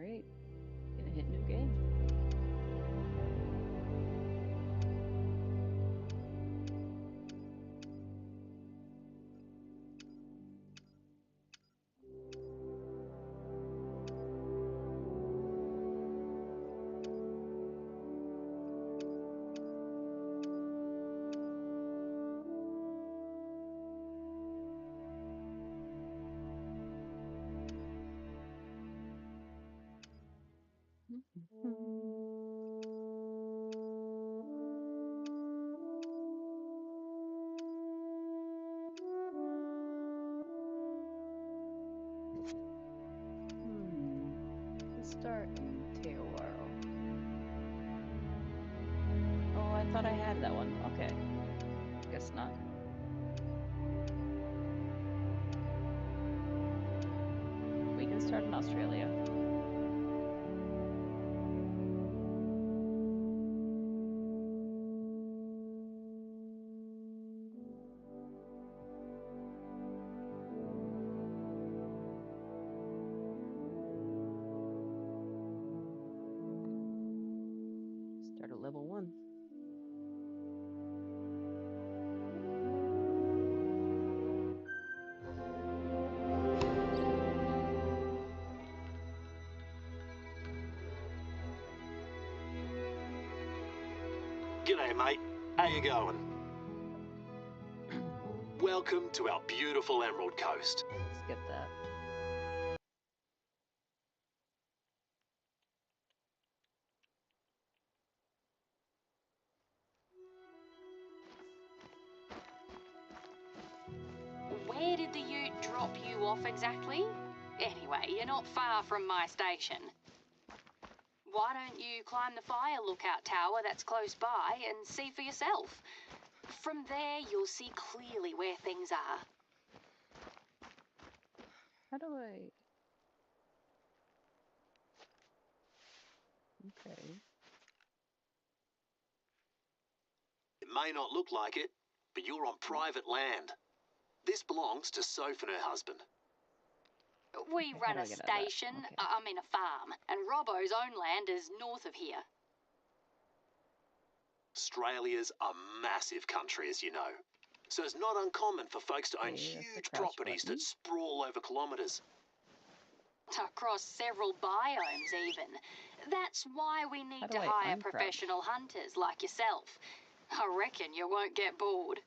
Great. Gonna hit new game. Start in Teowaro. Oh, I thought I had that one. Okay. Guess not. We can start in Australia. Start at level 1. G'day, mate. How you going? Welcome to our beautiful Emerald Coast. Skip that. Where did the ute drop you off exactly? Anyway, you're not far from my station. Why don't you climb the fire lookout tower that's close by and see for yourself? From there, you'll see clearly where things are. How do I... Okay. It may not look like it, but you're on private land. This belongs to Soph and her husband. We run a do I get out of that? station, Okay. I mean a farm, and Robbo's own land is north of here. Australia's a massive country, as you know. So it's not uncommon for folks to own Okay, that's the huge crouch properties button. that sprawl over kilometres. Across several biomes even. That's why we How need do to I hire uncrouch? professional hunters like yourself. I reckon you won't get bored.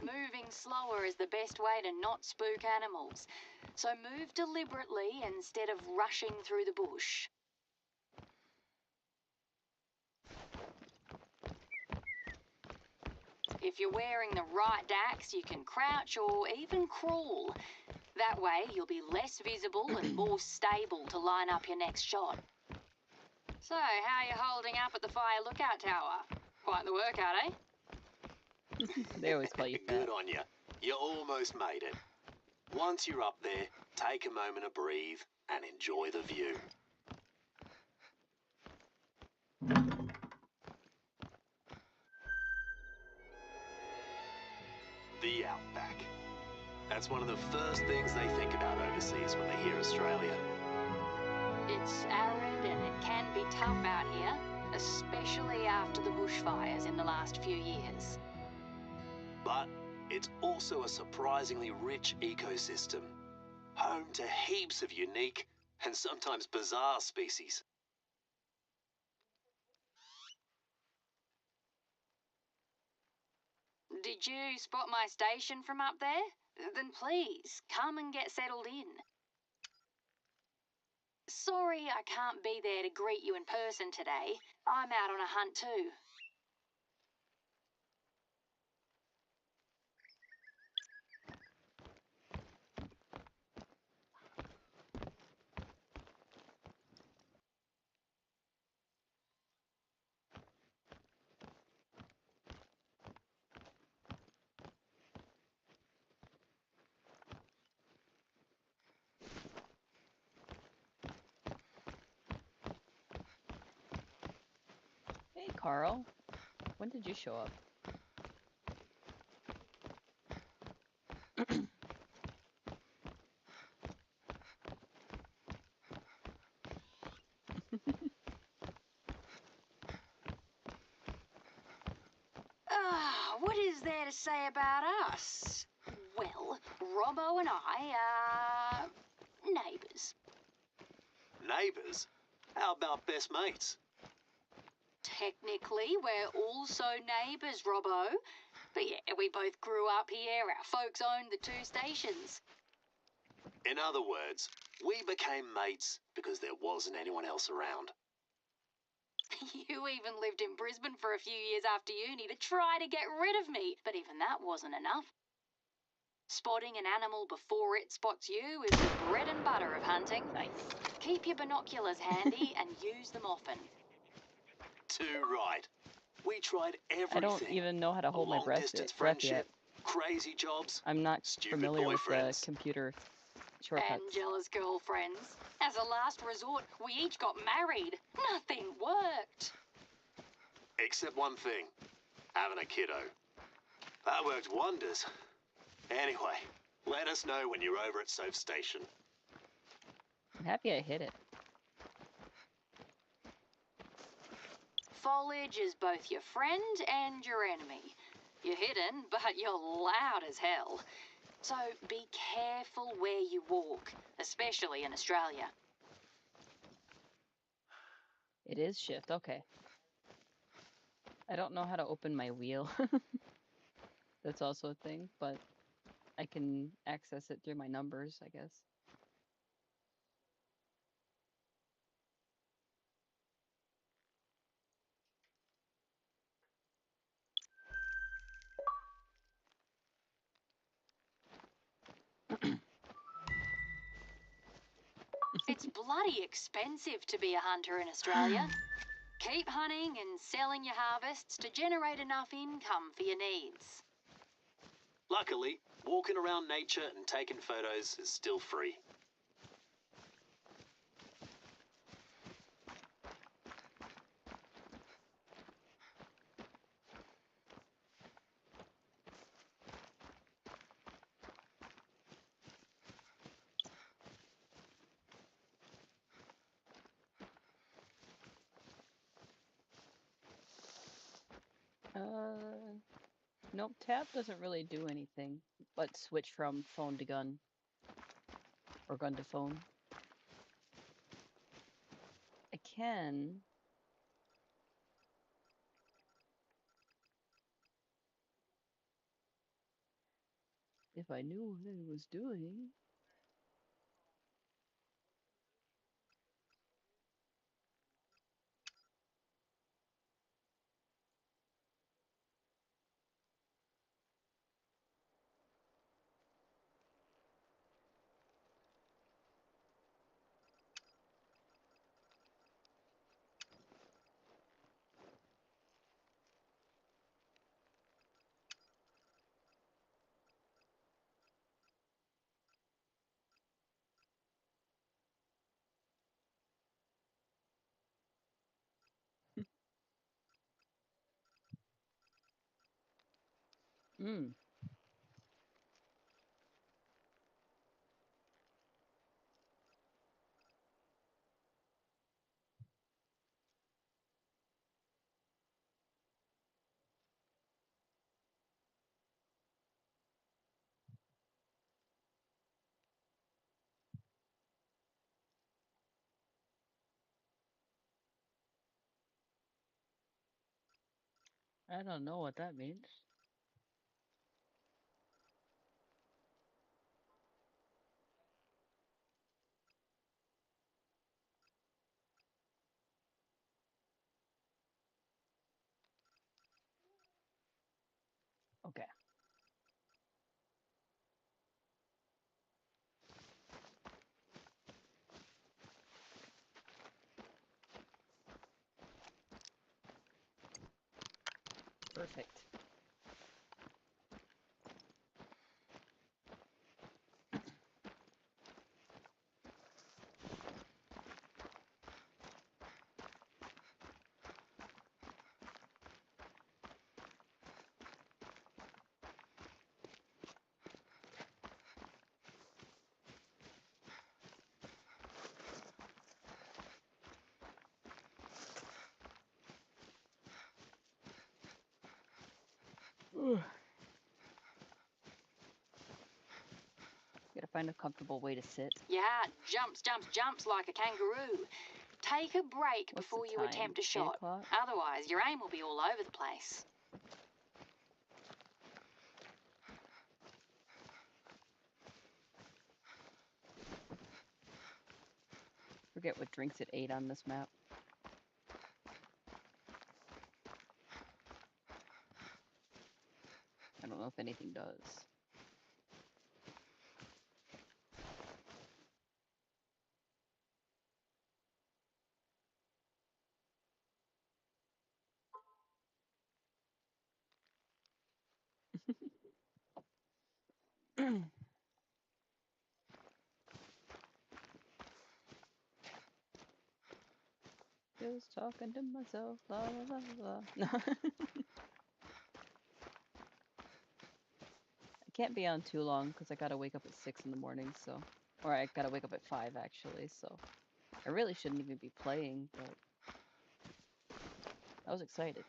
Moving slower is the best way to not spook animals. So move deliberately instead of rushing through the bush. If you're wearing the right dax, you can crouch or even crawl. That way you'll be less visible and more stable to line up your next shot. So, how are you holding up at the fire lookout tower? Quite the workout, eh? They always call you Good fat. on you. You almost made it. Once you're up there, take a moment to breathe and enjoy the view. The outback. That's one of the first things they think about overseas when they hear Australia. It's arid and it can be tough out here, especially after the bushfires in the last few years. But it's also a surprisingly rich ecosystem, home to heaps of unique, and sometimes bizarre species. Did you spot my station from up there? Then please, come and get settled in. Sorry I can't be there to greet you in person today. I'm out on a hunt too. Hey, Carl. When did you show up? What is there to say about us? Well, Robbo and I are neighbours. Neighbours? How about best mates? Technically, we're also neighbours, Robbo. But yeah, we both grew up here. Our folks owned the 2 stations. In other words, we became mates because there wasn't anyone else around. You even lived in Brisbane for a few years after uni to try to get rid of me, but even that wasn't enough. Spotting an animal before it spots you is the bread and butter of hunting. Nice. Keep your binoculars handy and use them often. Too right. We tried everything. I don't even know how to hold my breath yet. Crazy jobs. I'm not Stupid familiar with the boyfriends. computer shortcuts. And jealous girlfriends. As a last resort, we each got married. Nothing worked. Except one thing. Having a kiddo. That worked wonders. Anyway, let us know when you're over at Soph Station. I'm happy I hit it. Foliage is both your friend and your enemy. You're hidden, but you're loud as hell. So be careful where you walk, especially in Australia. It is shift, okay. I don't know how to open my wheel. That's also a thing, but I can access it through my numbers, I guess. It's bloody expensive to be a hunter in Australia. Keep hunting and selling your harvests to generate enough income for your needs. Luckily, walking around nature and taking photos is still free. Nope, tab doesn't really do anything, but switch from phone to gun. Or gun to phone. I can. If I knew what I was doing. Hmm. I don't know what that means. Okay. Perfect. Ugh. Gotta find a comfortable way to sit. Your heart jumps, jumps, jumps like a kangaroo. Take a break What's before the you time? attempt a 8 shot. o'clock? Otherwise, your aim will be all over the place. Forget what drinks it 8 on this map. I don't know if anything does. Just talking to myself, la la la la. I can't be on too long because I gotta wake up at 6 in the morning, so. Or I gotta wake up at 5 actually, so. I really shouldn't even be playing, but. I was excited.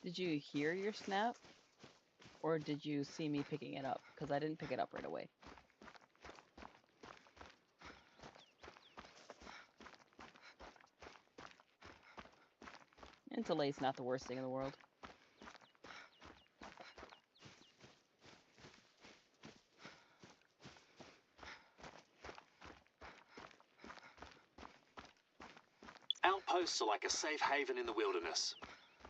Did you hear your snap? Or did you see me picking it up? Because I didn't pick it up right away. And delay's not the worst thing in the world. Outposts are like a safe haven in the wilderness.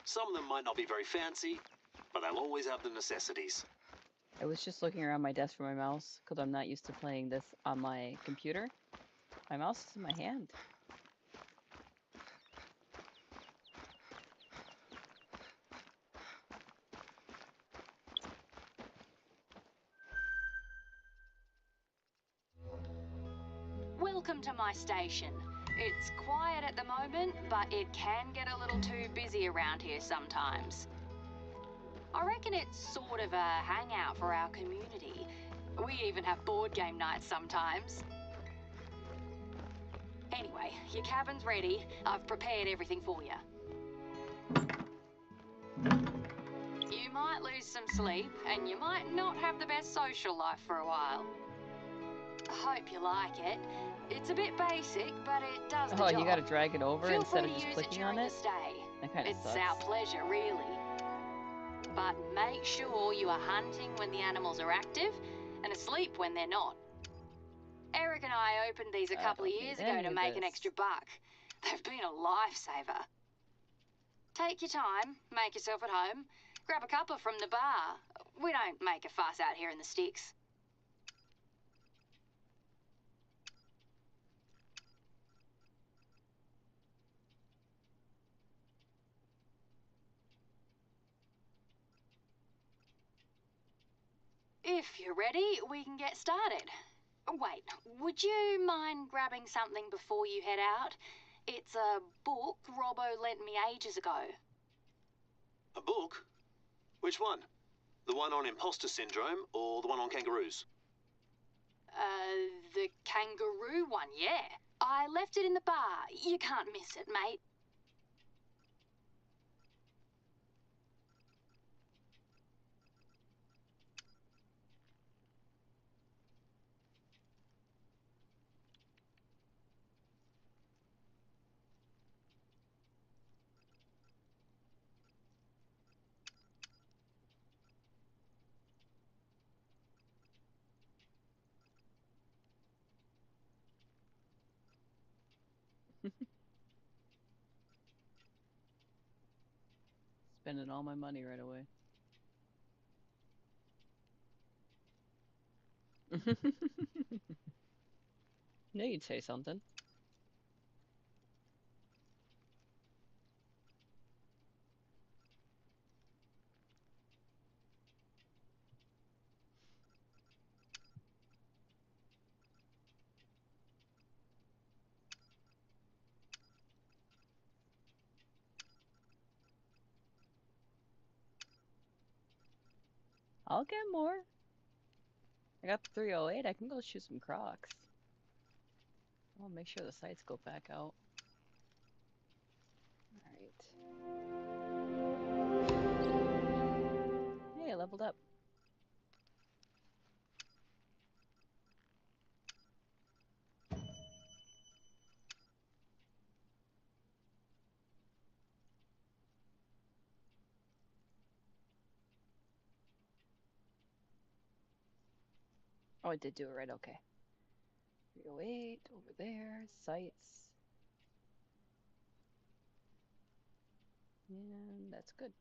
Some of them might not be very fancy, but they'll always have the necessities. I was just looking around my desk for my mouse because I'm not used to playing this on my computer. My mouse is in my hand. Welcome to my station. It's quiet at the moment, but it can get a little too busy around here sometimes. I reckon it's sort of a hangout for our community. We even have board game nights sometimes. Anyway, your cabin's ready. I've prepared everything for you. You might lose some sleep, and you might not have the best social life for a while. I hope you like it. It's a bit basic, but it does the Oh, job. you gotta drag it over Feel instead free of to just use clicking it on during it? your stay. That kinda It's sucks. our pleasure, really. But make sure you are hunting when the animals are active and asleep when they're not. Eric and I opened these a couple of years ago to make an extra buck. They've been a lifesaver. Take your time, make yourself at home, grab a cuppa from the bar. We don't make a fuss out here in the sticks. If you're ready, we can get started. Wait, would you mind grabbing something before you head out? It's a book Robbo lent me ages ago. A book? Which one? The one on imposter syndrome or the one on kangaroos? The kangaroo one, yeah. I left it in the bar. You can't miss it, mate. Spending all my money right away. No, you'd say something. I'll get more. I got the 308. I can go shoot some crocs. I'll make sure the sights go back out. Alright. Hey, I leveled up. Oh, I did do it right, okay. 308 over there, sights. And that's good.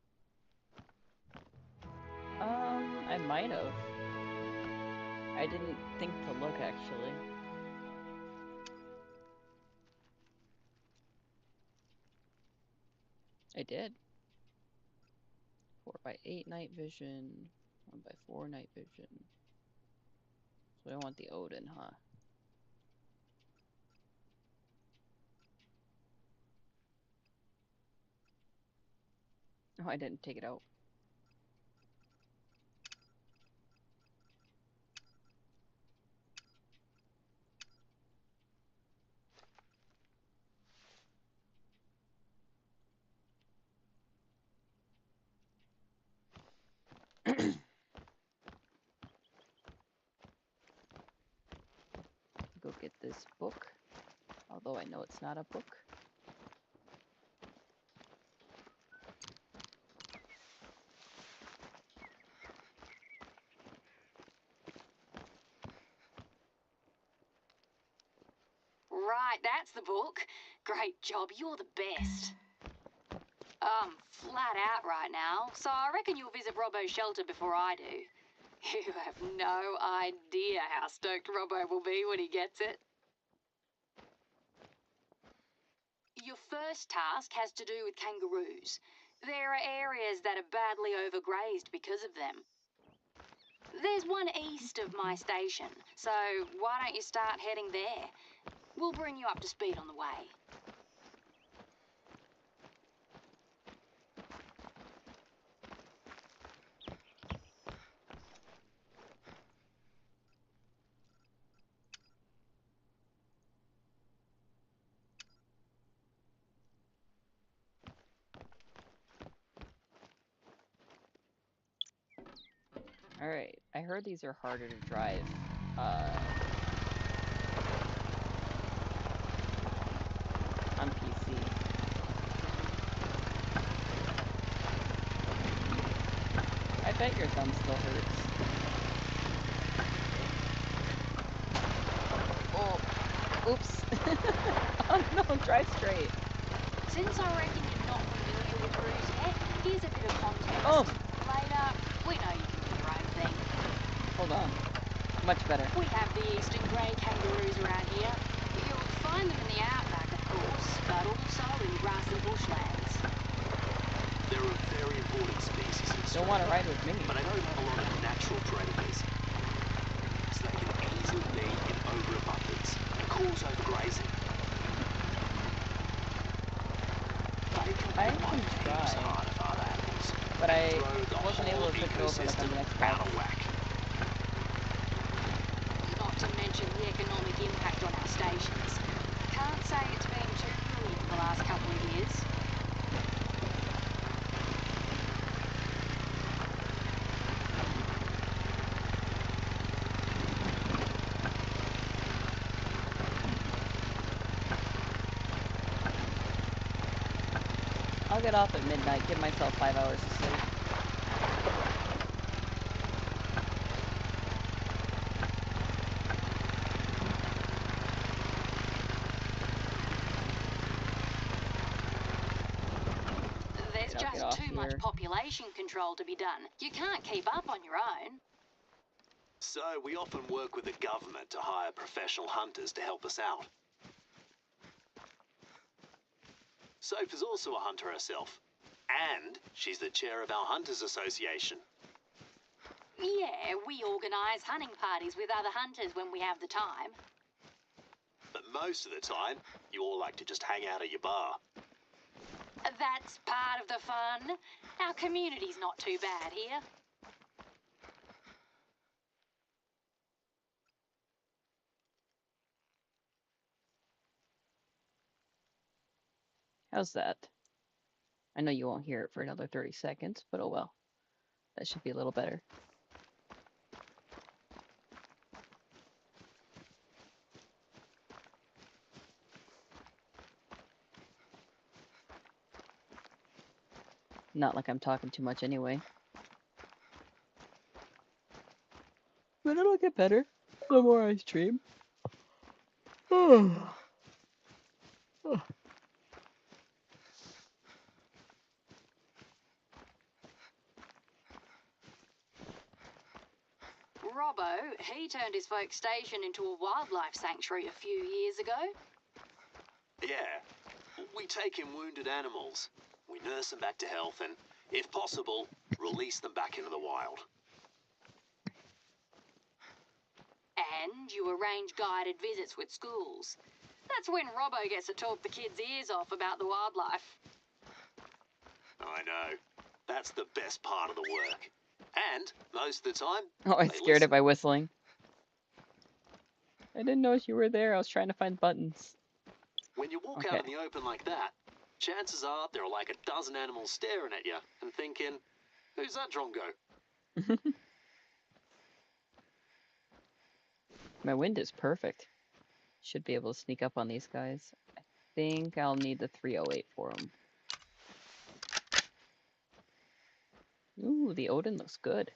I might have. I didn't think to look, actually. I did. 4x8 night vision, 1x4 night vision. So I want the Odin, huh? Oh, I didn't take it out. Go get this book, although I know it's not a book. Right, that's the book. Great job, you're the best. I'm flat out right now, so I reckon you'll visit Robbo's shelter before I do. You have no idea how stoked Robbo will be when he gets it. Your first task has to do with kangaroos. There are areas that are badly overgrazed because of them. There's one east of my station, so why don't you start heading there? We'll bring you up to speed on the way. Alright, I heard these are harder to drive. On PC. I bet your thumb still hurts. Oh, oops. Oh no, drive straight. Since I reckon you're not familiar with roos yet, here's a bit of context. Oh. Later, we know you can do your own thing. Hold on. Much better. We have the eastern grey kangaroos around here. You'll find them in the outback, of course, but also in grassy bushlands. They're a very important species in Don't want to ride with me. but they don't have a lot of natural predators. So they can easily be in overabundance and cause overgrazing. They can I be can heaps try, hard of other animals. but I Throw the wasn't able whole to flip it over like on the ecosystem Xbox. out of whack. Not to mention the economic impact on our stations. Can't say it's been too brilliant the last couple of years. I'll get off at midnight, give myself 5 hours of sleep. There's I'll get just off too much here. population control to be done. You can't keep up on your own. So we often work with the government to hire professional hunters to help us out. Soph is also a hunter herself, and she's the chair of our Hunters Association. Yeah, we organise hunting parties with other hunters when we have the time. But most of the time, you all like to just hang out at your bar. That's part of the fun. Our community's not too bad here. How's that? I know you won't hear it for another 30 seconds, but oh well. That should be a little better. Not like I'm talking too much anyway. But it'll get better the more I stream. Robbo, he turned his folk station into a wildlife sanctuary a few years ago. Yeah, we take in wounded animals. We nurse them back to health and, if possible, release them back into the wild. And you arrange guided visits with schools. That's when Robbo gets to talk the kids' ears off about the wildlife. I know. That's the best part of the work. And, most of the time, Oh, I they scared listen. it by whistling. I didn't know you were there. I was trying to find buttons. When you walk out in the open like that, chances are there are like a dozen animals staring at you and thinking, who's that drongo? My wind is perfect. Should be able to sneak up on these guys. I think I'll need the 308 for them. Ooh, the Odin looks good.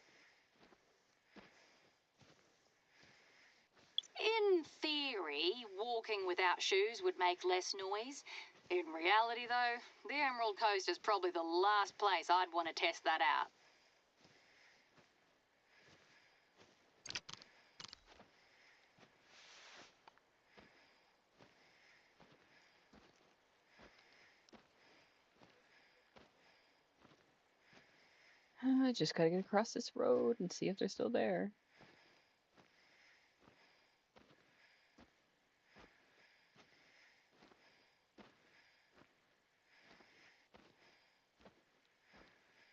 In theory, walking without shoes would make less noise. In reality, though, the Emerald Coast is probably the last place I'd want to test that out. I just gotta get across this road and see if they're still there.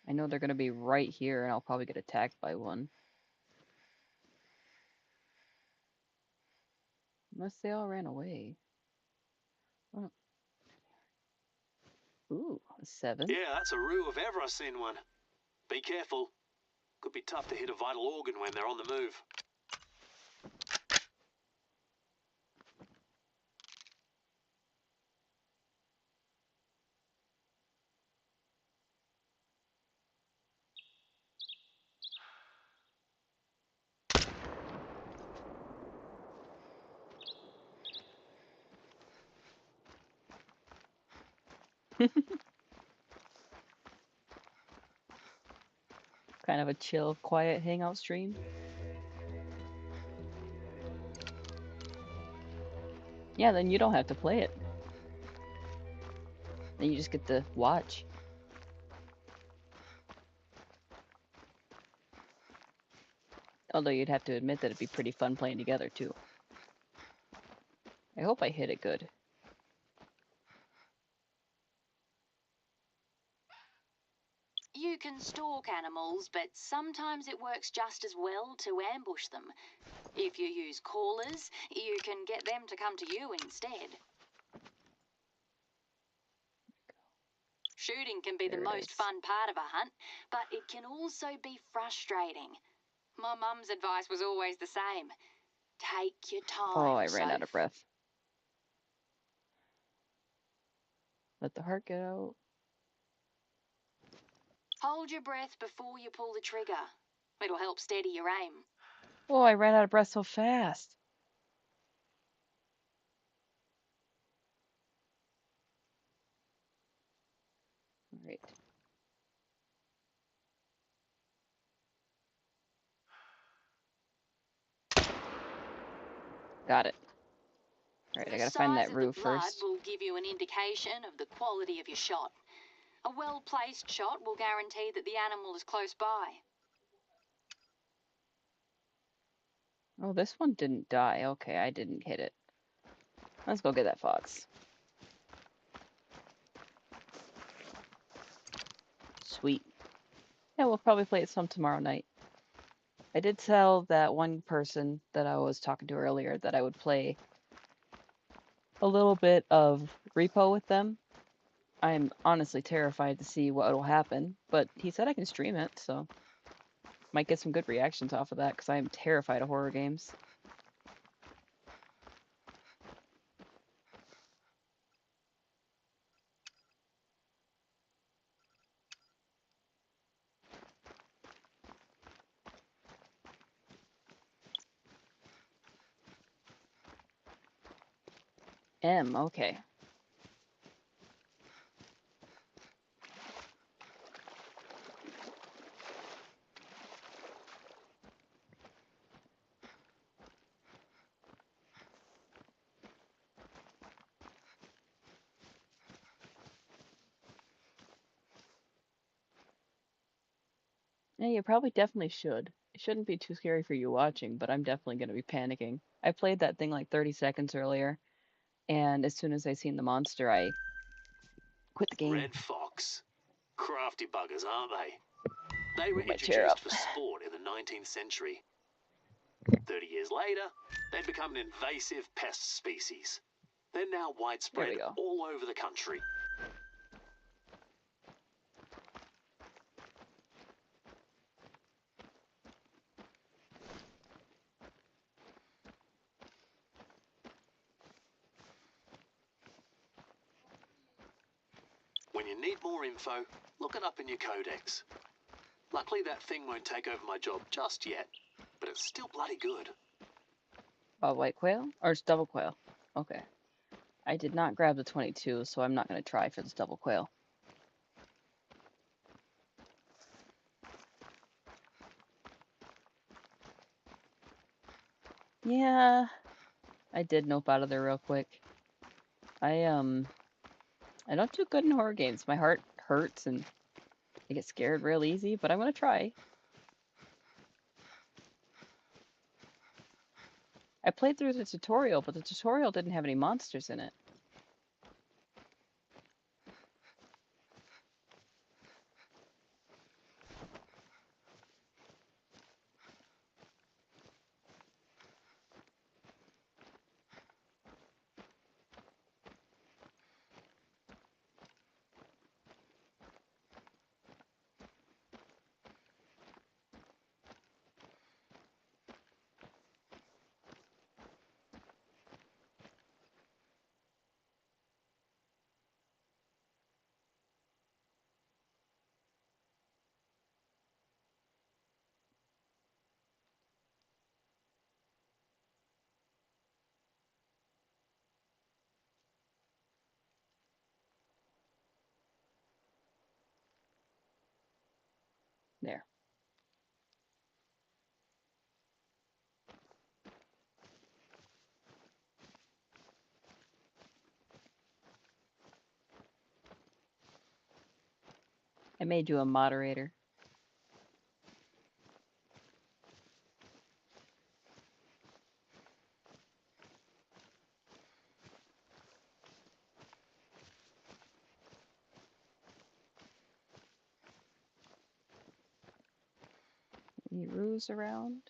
I know they're gonna be right here and I'll probably get attacked by one. Unless they all ran away. Oh. Ooh, a 7. Yeah, that's a roo if ever I've seen one. Be careful. Could be tough to hit a vital organ when they're on the move. Kind of a chill, quiet hangout stream. Yeah, then you don't have to play it. Then you just get to watch. Although you'd have to admit that it'd be pretty fun playing together too. I hope I hit it good. You can stalk animals, but sometimes it works just as well to ambush them. If you use callers, you can get them to come to you instead. Shooting can be There the it most is. fun part of a hunt, but it can also be frustrating. My mum's advice was always the same. Take your time. Oh, I ran out of Soph. breath. Let the heart get out. Hold your breath before you pull the trigger. It'll help steady your aim. Oh, I ran out of breath so fast. All right. Got it. All right, I The gotta find size that of the roof blood first. will give you an indication of the quality of your shot. A well-placed shot will guarantee that the animal is close by. Oh, this one didn't die. Okay, I didn't hit it. Let's go get that fox. Sweet. Yeah, we'll probably play it some tomorrow night. I did tell that one person that I was talking to earlier that I would play a little bit of repo with them. I'm honestly terrified to see what will happen, but he said I can stream it, so might get some good reactions off of that because I am terrified of horror games. Okay. Yeah, you probably definitely should. It shouldn't be too scary for you watching, but I'm definitely going to be panicking. I played that thing like 30 seconds earlier, and as soon as I seen the monster, I quit the game. Red fox. Crafty buggers, aren't they? They were Move my chair up. introduced for sport in the 19th century. 30 years later, they'd become an invasive pest species. They're now There widespread we go. all over the country. When you need more info, look it up in your codex. Luckily, that thing won't take over my job just yet, but it's still bloody good. White quail? Or it's double quail? Okay. I did not grab the 22, so I'm not going to try for this double quail. Yeah, I did nope out of there real quick. I don't do good in horror games. My heart hurts and I get scared real easy, but I'm gonna try. I played through the tutorial, but the tutorial didn't have any monsters in it. There. I made you a moderator. Any roos around?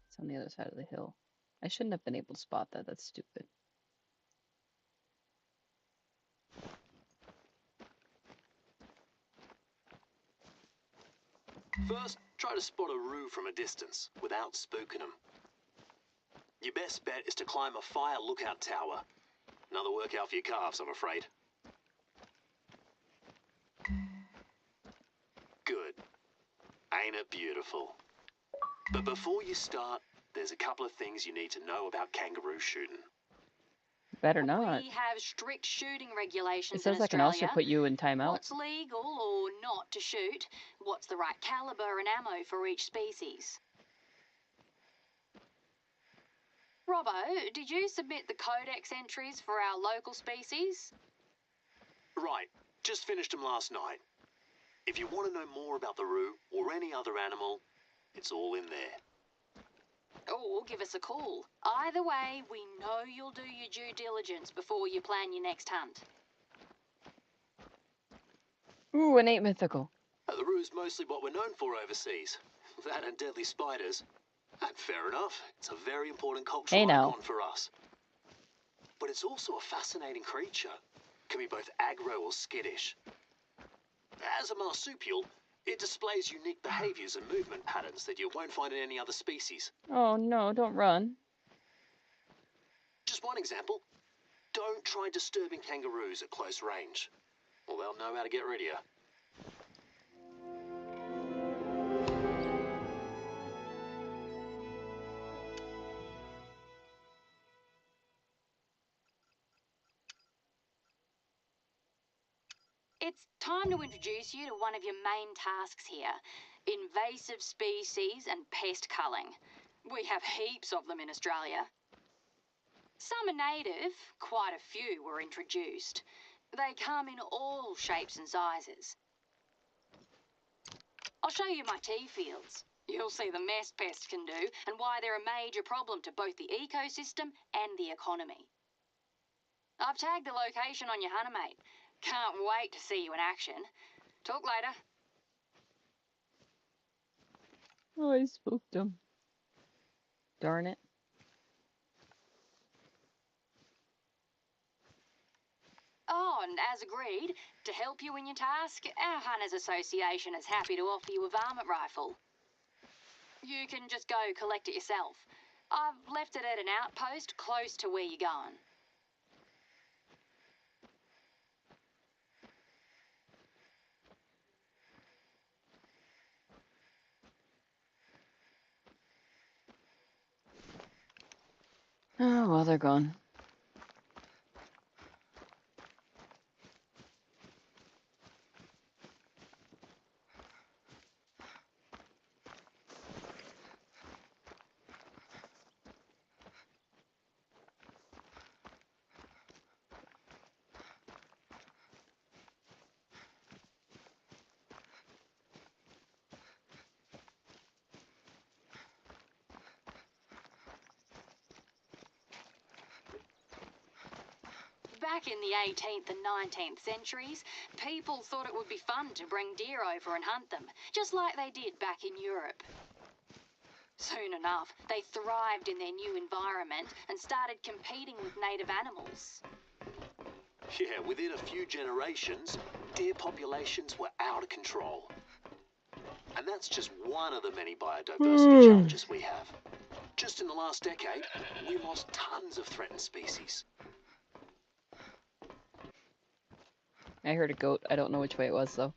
It's on the other side of the hill. I shouldn't have been able to spot that. That's stupid. First, try to spot a roo from a distance without spooking them. Your best bet is to climb a fire lookout tower. Another workout for your calves, I'm afraid. Good. Ain't it beautiful? But before you start, there's a couple of things you need to know about kangaroo shooting. Better not. We have strict shooting It regulations says in I can also Australia. put you in timeout. What's legal or not to shoot? What's the right caliber and ammo for each species? Robbo, did you submit the codex entries for our local species? Right, just finished them last night. If you want to know more about the roo or any other animal, it's all in there. Or give us a call. Either way, we know you'll do your due diligence before you plan your next hunt. Ooh, an 8 mythical. The roo's mostly what we're known for overseas. That and deadly spiders. And fair enough, it's a very important cultural Hey now. icon for us. But it's also a fascinating creature. Can be both aggro or skittish. As a marsupial, it displays unique behaviors and movement patterns that you won't find in any other species. Oh no, don't run. Just one example. Don't try disturbing kangaroos at close range, or they'll know how to get rid of you. It's time to introduce you to one of your main tasks here. Invasive species and pest culling. We have heaps of them in Australia. Some are native, quite a few were introduced. They come in all shapes and sizes. I'll show you my tea fields. You'll see the mess pests can do and why they're a major problem to both the ecosystem and the economy. I've tagged the location on your hunter, mate. Can't wait to see you in action. Talk later. Oh, I spooked him. Darn it. Oh, and as agreed, to help you in your task, our Hunters Association is happy to offer you a varmint rifle. You can just go collect it yourself. I've left it at an outpost close to where you're going. Oh, well, they're gone. Back in the 18th and 19th centuries, people thought it would be fun to bring deer over and hunt them, just like they did back in Europe. Soon enough, they thrived in their new environment and started competing with native animals. Yeah, within a few generations, deer populations were out of control. And that's just one of the many biodiversity challenges we have. Just in the last decade, we lost tons of threatened species. I heard a goat. I don't know which way it was, though.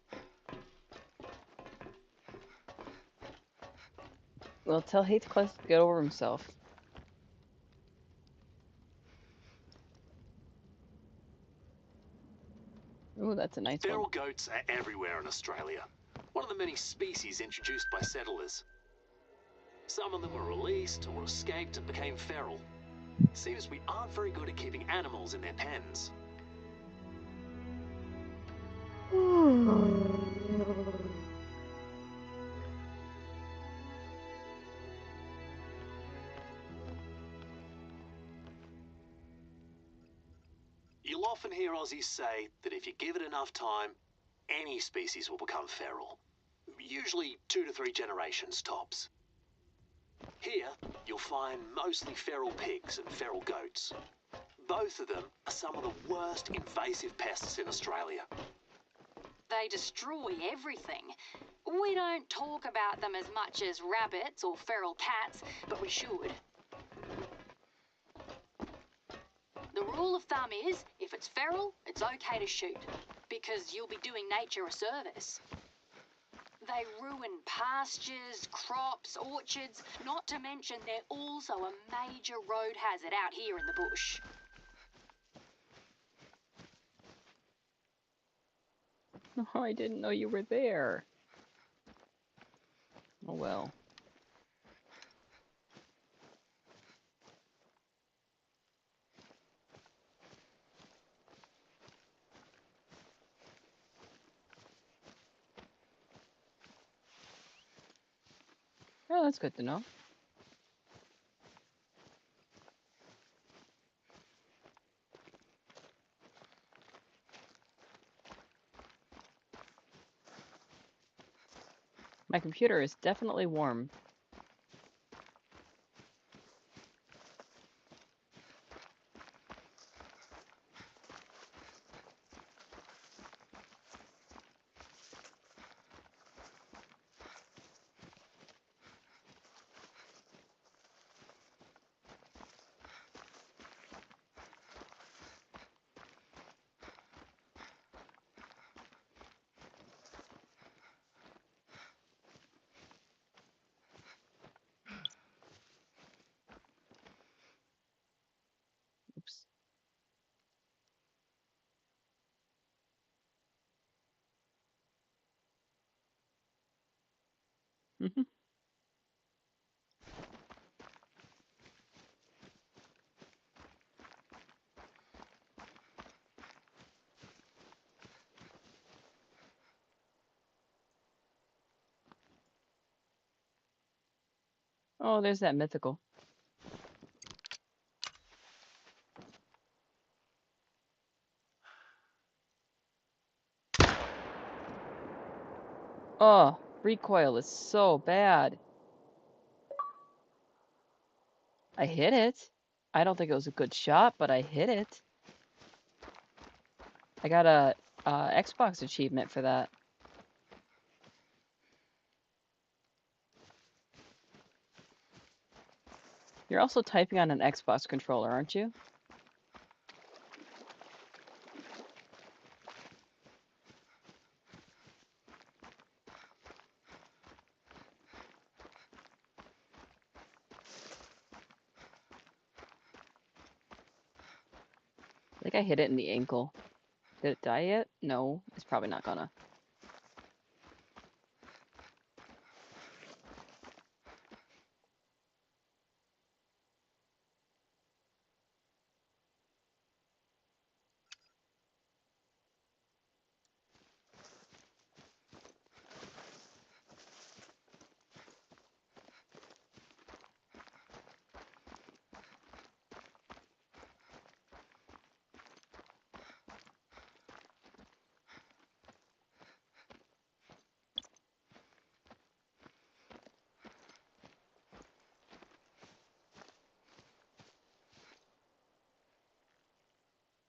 Well, tell Heathcliff to get over himself. Ooh, that's a nice one. Feral goats are everywhere in Australia. One of the many species introduced by settlers. Some of them were released or escaped and became feral. Seems we aren't very good at keeping animals in their pens. You'll often hear Aussies say that if you give it enough time, any species will become feral. Usually 2 to 3 generations tops. Here, you'll find mostly feral pigs and feral goats. Both of them are some of the worst invasive pests in Australia. They destroy everything. We don't talk about them as much as rabbits or feral cats, but we should. The rule of thumb is, if it's feral, it's okay to shoot, because you'll be doing nature a service. They ruin pastures, crops, orchards, not to mention they're also a major road hazard out here in the bush. Oh, I didn't know you were there. Oh well. Oh, that's good to know. My computer is definitely warm. Oops. Oh, there's that mythical. Oh, recoil is so bad. I hit it. I don't think it was a good shot, but I hit it. I got a Xbox achievement for that. You're also typing on an Xbox controller, aren't you? I think I hit it in the ankle. Did it die yet? No, it's probably not gonna.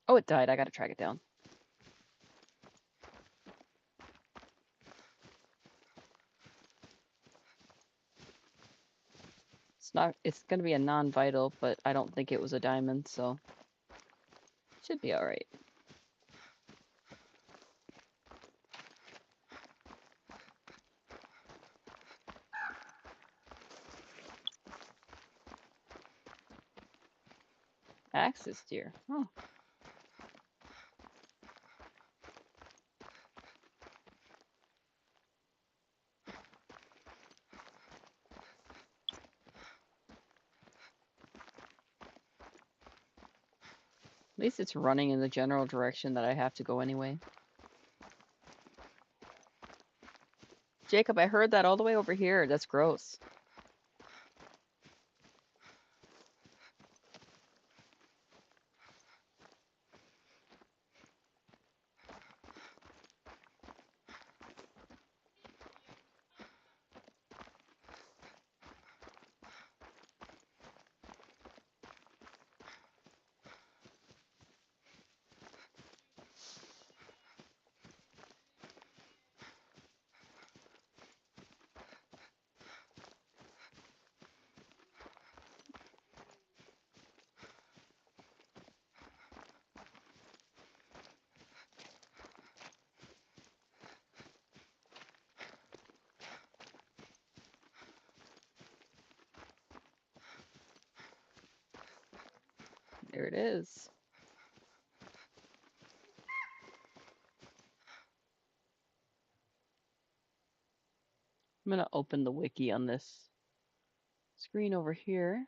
Oh, it died. I gotta track it down. It's gonna be a non-vital, but I don't think it was a diamond, so should be alright. Axis deer. Oh. At least it's running in the general direction that I have to go anyway. Jacob, I heard that all the way over here. That's gross. There it is. I'm gonna open the wiki on this screen over here.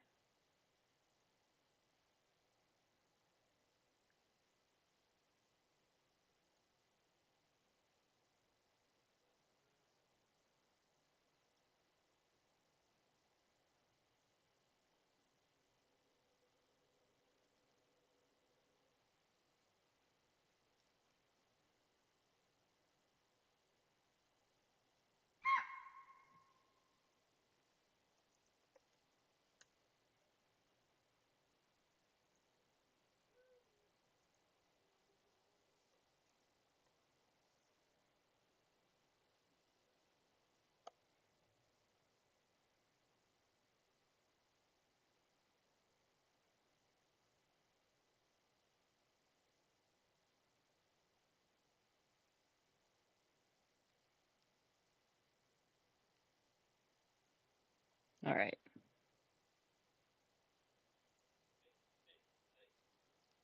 All right.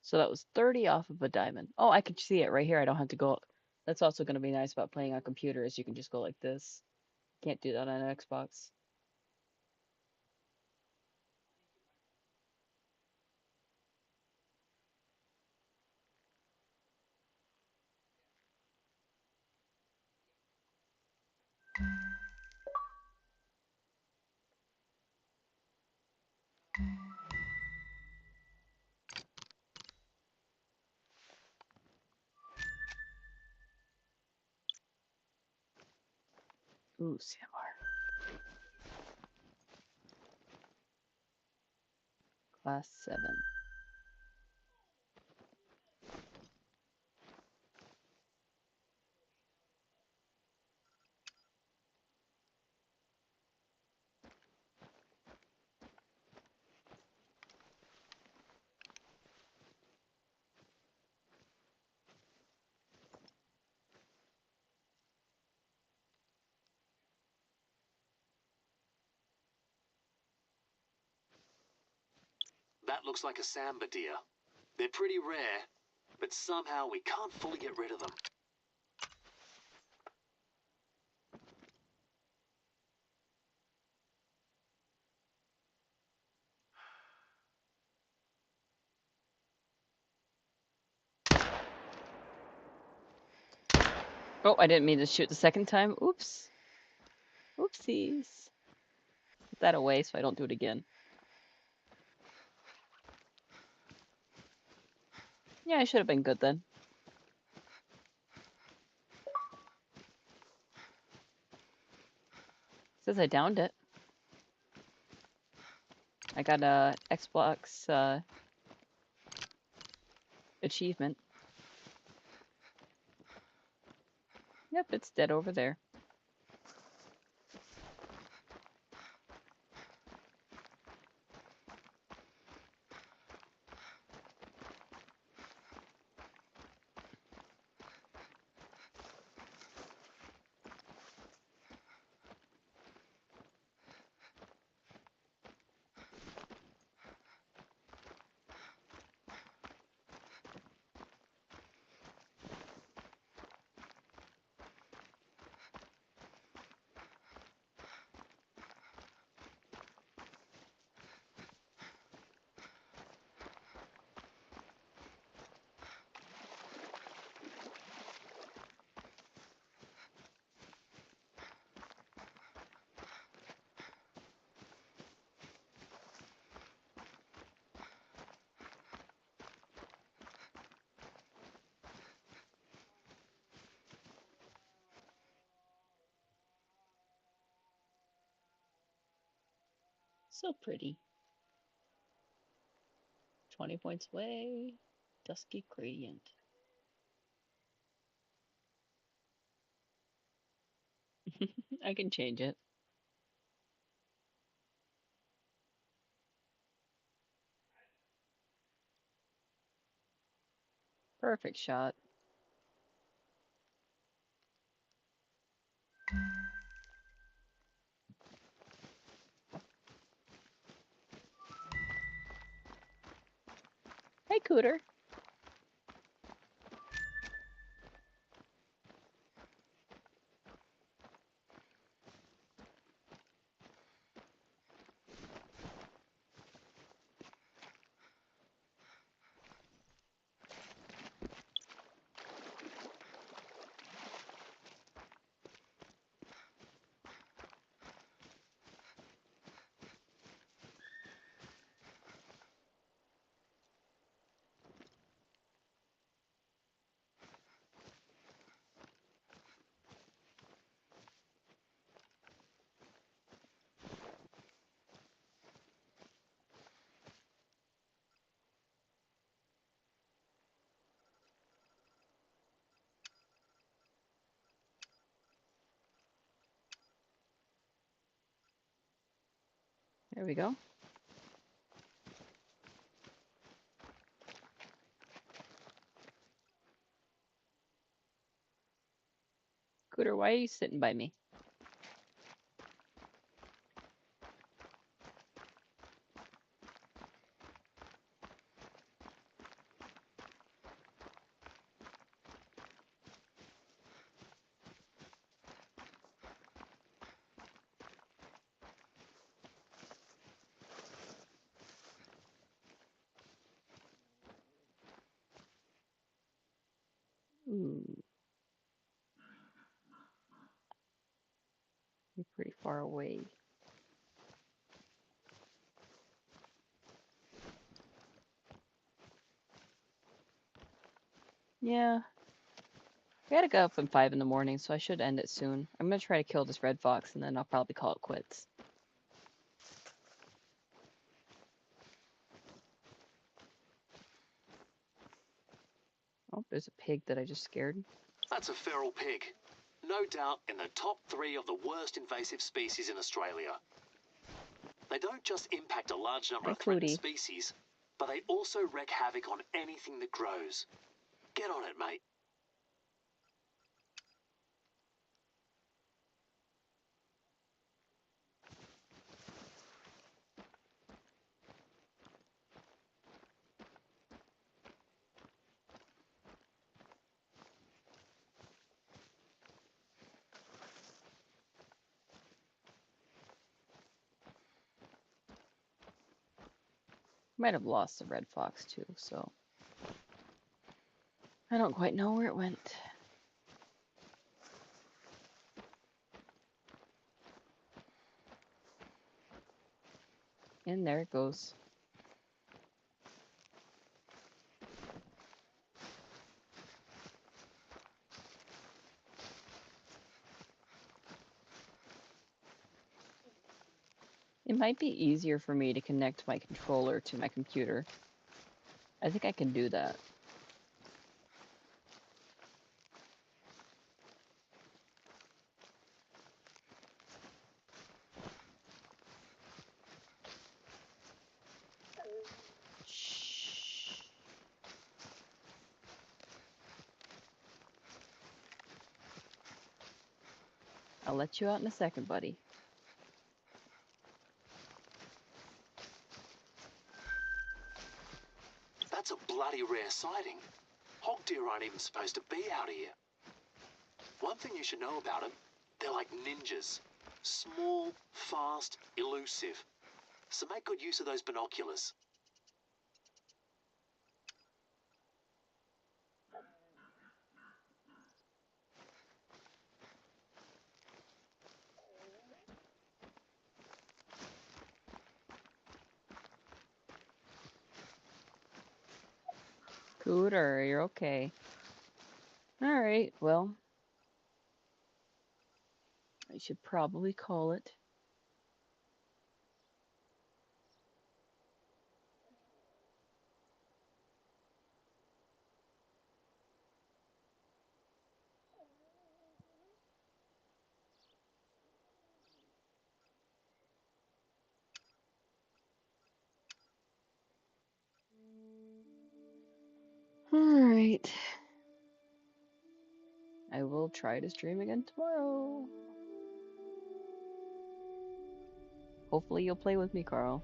So that was 30 off of a diamond. Oh, I can see it right here. I don't have to go. That's also going to be nice about playing on computers. You can just go like this. Can't do that on an Xbox. Ooh, CMR. Class 7. That looks like a samba deer. They're pretty rare, but somehow we can't fully get rid of them. Oh, I didn't mean to shoot the second time. Oops. Oopsies. Put that away so I don't do it again. Yeah, I should have been good then. Says I downed it. I got a Xbox achievement. Yep, it's dead over there. So pretty. 20 points away. Dusky Gradient. I can change it. Perfect shot. Cooter. There we go. Cooter, why are you sitting by me? Ooh. You're pretty far away. Yeah. I gotta go up at 5 in the morning, so I should end it soon. I'm gonna try to kill this red fox, and then I'll probably call it quits. Oh, there's a pig that I just scared. That's a feral pig. No doubt in the top 3 of the worst invasive species in Australia. They don't just impact a large number of threatened species, but they also wreak havoc on anything that grows. Get on it, mate. Might have lost the red fox too, so I don't quite know where it went. And there it goes. It might be easier for me to connect my controller to my computer. I think I can do that. Shh. I'll let you out in a second, buddy. That's a bloody rare sighting. Hog deer aren't even supposed to be out here. One thing you should know about them, they're like ninjas. Small, fast, elusive. So make good use of those binoculars. Cooter, you're okay. Alright, well, I should probably call it. Alright. I will try to stream again tomorrow. Hopefully you'll play with me, Carl.